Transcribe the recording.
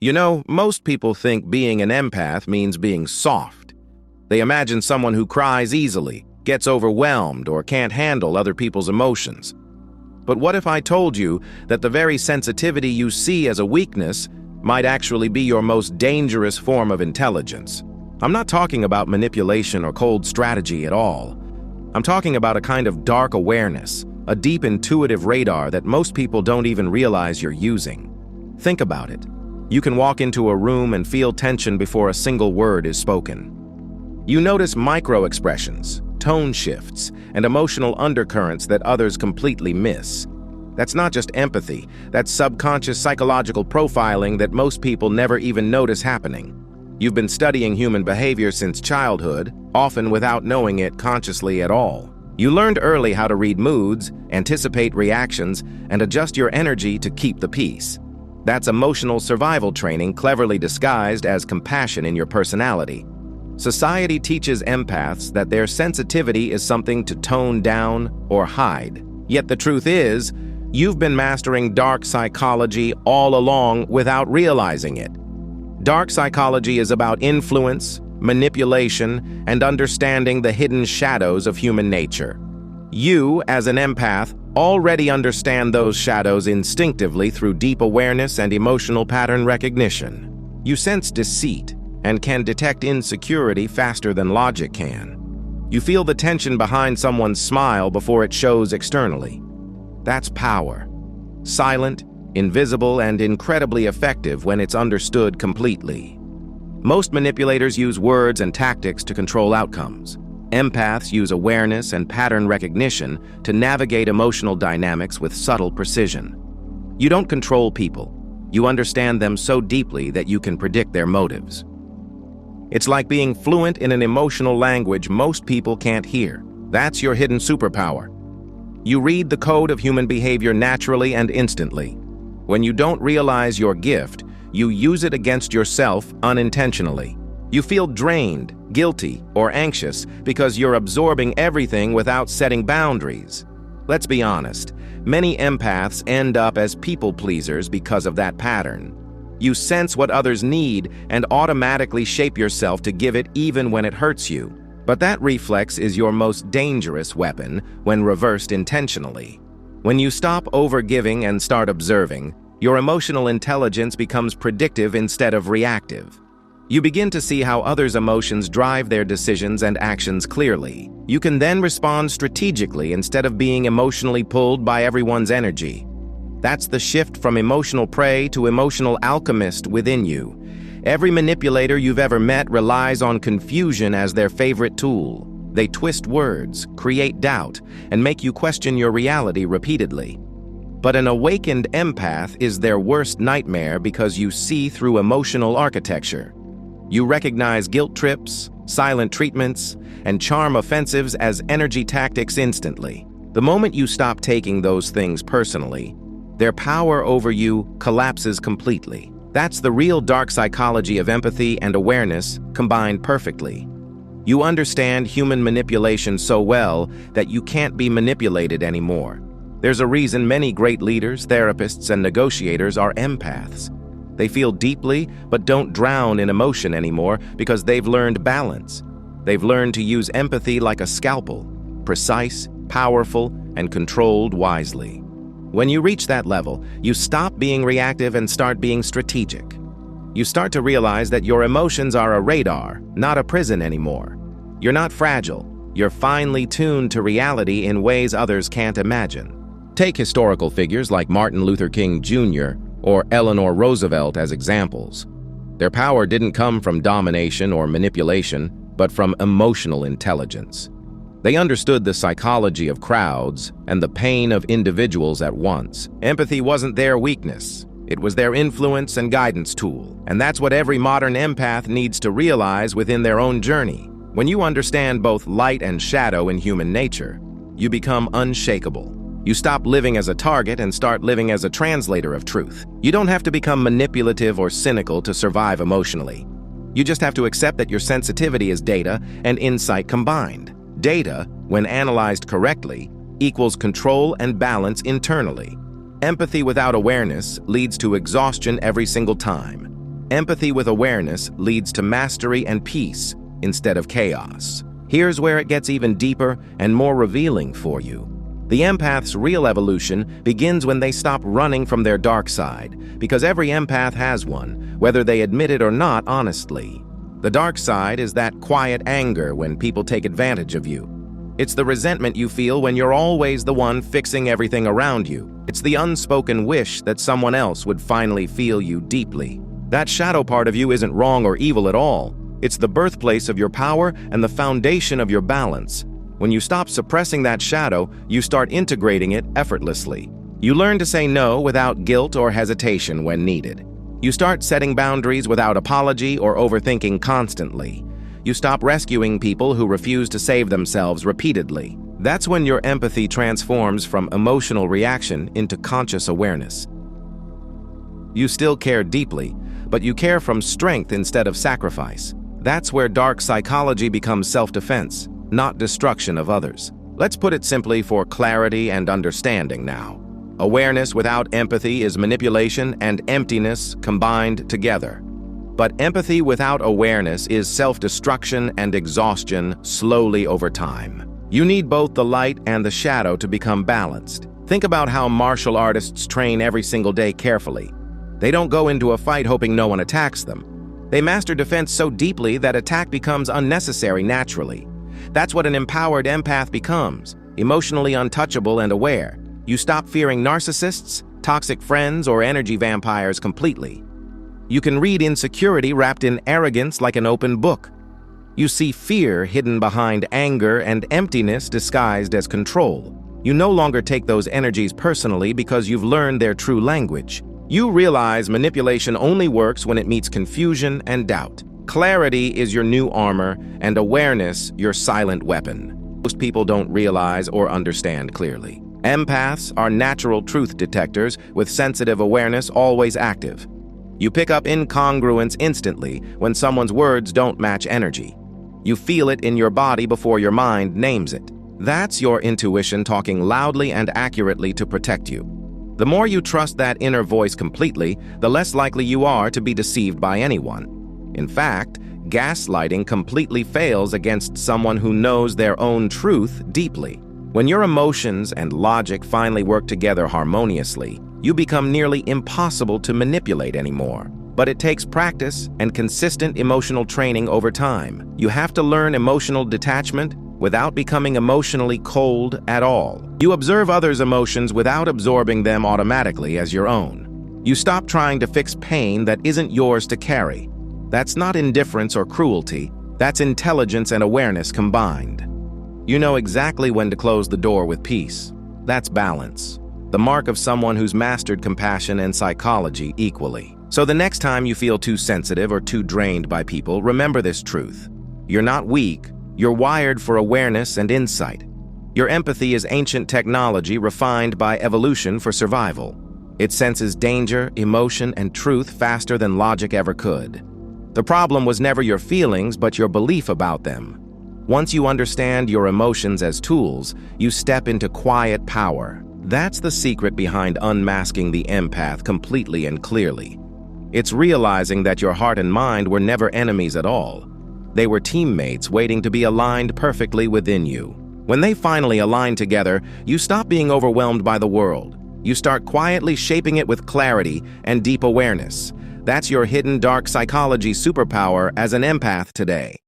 You know, most people think being an empath means being soft. They imagine someone who cries easily, gets overwhelmed, or can't handle other people's emotions. But what if I told you that the very sensitivity you see as a weakness might actually be your most dangerous form of intelligence? I'm not talking about manipulation or cold strategy at all. I'm talking about a kind of dark awareness, a deep intuitive radar that most people don't even realize you're using. Think about it. You can walk into a room and feel tension before a single word is spoken. You notice micro-expressions, tone shifts, and emotional undercurrents that others completely miss. That's not just empathy, that's subconscious psychological profiling that most people never even notice happening. You've been studying human behavior since childhood, often without knowing it consciously at all. You learned early how to read moods, anticipate reactions, and adjust your energy to keep the peace. That's emotional survival training cleverly disguised as compassion in your personality. Society teaches empaths that their sensitivity is something to tone down or hide. Yet the truth is, you've been mastering dark psychology all along without realizing it. Dark psychology is about influence, manipulation, and understanding the hidden shadows of human nature. You, as an empath, already understand those shadows instinctively through deep awareness and emotional pattern recognition. You sense deceit and can detect insecurity faster than logic can. You feel the tension behind someone's smile before it shows externally. That's power. Silent, invisible, and incredibly effective when it's understood completely. Most manipulators use words and tactics to control outcomes. Empaths use awareness and pattern recognition to navigate emotional dynamics with subtle precision. You don't control people. You understand them so deeply that you can predict their motives. It's like being fluent in an emotional language most people can't hear. That's your hidden superpower. You read the code of human behavior naturally and instantly. When you don't realize your gift, you use it against yourself unintentionally. You feel drained, guilty, or anxious because you're absorbing everything without setting boundaries. Let's be honest, many empaths end up as people pleasers because of that pattern. You sense what others need and automatically shape yourself to give it even when it hurts you. But that reflex is your most dangerous weapon when reversed intentionally. When you stop overgiving and start observing, your emotional intelligence becomes predictive instead of reactive. You begin to see how others' emotions drive their decisions and actions clearly. You can then respond strategically instead of being emotionally pulled by everyone's energy. That's the shift from emotional prey to emotional alchemist within you. Every manipulator you've ever met relies on confusion as their favorite tool. They twist words, create doubt, and make you question your reality repeatedly. But an awakened empath is their worst nightmare because you see through emotional architecture. You recognize guilt trips, silent treatments, and charm offensives as energy tactics instantly. The moment you stop taking those things personally, their power over you collapses completely. That's the real dark psychology of empathy and awareness combined perfectly. You understand human manipulation so well that you can't be manipulated anymore. There's a reason many great leaders, therapists, and negotiators are empaths. They feel deeply, but don't drown in emotion anymore because they've learned balance. They've learned to use empathy like a scalpel, precise, powerful, and controlled wisely. When you reach that level, you stop being reactive and start being strategic. You start to realize that your emotions are a radar, not a prison anymore. You're not fragile. You're finely tuned to reality in ways others can't imagine. Take historical figures like Martin Luther King Jr. or Eleanor Roosevelt as examples. Their power didn't come from domination or manipulation, but from emotional intelligence. They understood the psychology of crowds and the pain of individuals at once. Empathy wasn't their weakness. It was their influence and guidance tool. And that's what every modern empath needs to realize within their own journey. When you understand both light and shadow in human nature, you become unshakable. You stop living as a target and start living as a translator of truth. You don't have to become manipulative or cynical to survive emotionally. You just have to accept that your sensitivity is data and insight combined. Data, when analyzed correctly, equals control and balance internally. Empathy without awareness leads to exhaustion every single time. Empathy with awareness leads to mastery and peace instead of chaos. Here's where it gets even deeper and more revealing for you. The empath's real evolution begins when they stop running from their dark side, because every empath has one, whether they admit it or not honestly. The dark side is that quiet anger when people take advantage of you. It's the resentment you feel when you're always the one fixing everything around you. It's the unspoken wish that someone else would finally feel you deeply. That shadow part of you isn't wrong or evil at all. It's the birthplace of your power and the foundation of your balance. When you stop suppressing that shadow, you start integrating it effortlessly. You learn to say no without guilt or hesitation when needed. You start setting boundaries without apology or overthinking constantly. You stop rescuing people who refuse to save themselves repeatedly. That's when your empathy transforms from emotional reaction into conscious awareness. You still care deeply, but you care from strength instead of sacrifice. That's where dark psychology becomes self-defense, not destruction of others. Let's put it simply for clarity and understanding now. Awareness without empathy is manipulation and emptiness combined together. But empathy without awareness is self-destruction and exhaustion slowly over time. You need both the light and the shadow to become balanced. Think about how martial artists train every single day carefully. They don't go into a fight hoping no one attacks them. They master defense so deeply that attack becomes unnecessary naturally. That's what an empowered empath becomes, emotionally untouchable and aware. You stop fearing narcissists, toxic friends, or energy vampires completely. You can read insecurity wrapped in arrogance like an open book. You see fear hidden behind anger and emptiness disguised as control. You no longer take those energies personally because you've learned their true language. You realize manipulation only works when it meets confusion and doubt. Clarity is your new armor, and awareness your silent weapon. Most people don't realize or understand clearly. Empaths are natural truth detectors with sensitive awareness always active. You pick up incongruence instantly when someone's words don't match energy. You feel it in your body before your mind names it. That's your intuition talking loudly and accurately to protect you. The more you trust that inner voice completely, the less likely you are to be deceived by anyone. In fact, gaslighting completely fails against someone who knows their own truth deeply. When your emotions and logic finally work together harmoniously, you become nearly impossible to manipulate anymore. But it takes practice and consistent emotional training over time. You have to learn emotional detachment without becoming emotionally cold at all. You observe others' emotions without absorbing them automatically as your own. You stop trying to fix pain that isn't yours to carry. That's not indifference or cruelty. That's intelligence and awareness combined. You know exactly when to close the door with peace. That's balance, the mark of someone who's mastered compassion and psychology equally. So the next time you feel too sensitive or too drained by people, remember this truth. You're not weak. You're wired for awareness and insight. Your empathy is ancient technology refined by evolution for survival. It senses danger, emotion, and truth faster than logic ever could. The problem was never your feelings, but your belief about them. Once you understand your emotions as tools, you step into quiet power. That's the secret behind unmasking the empath completely and clearly. It's realizing that your heart and mind were never enemies at all. They were teammates waiting to be aligned perfectly within you. When they finally align together, you stop being overwhelmed by the world. You start quietly shaping it with clarity and deep awareness. That's your hidden dark psychology superpower as an empath today.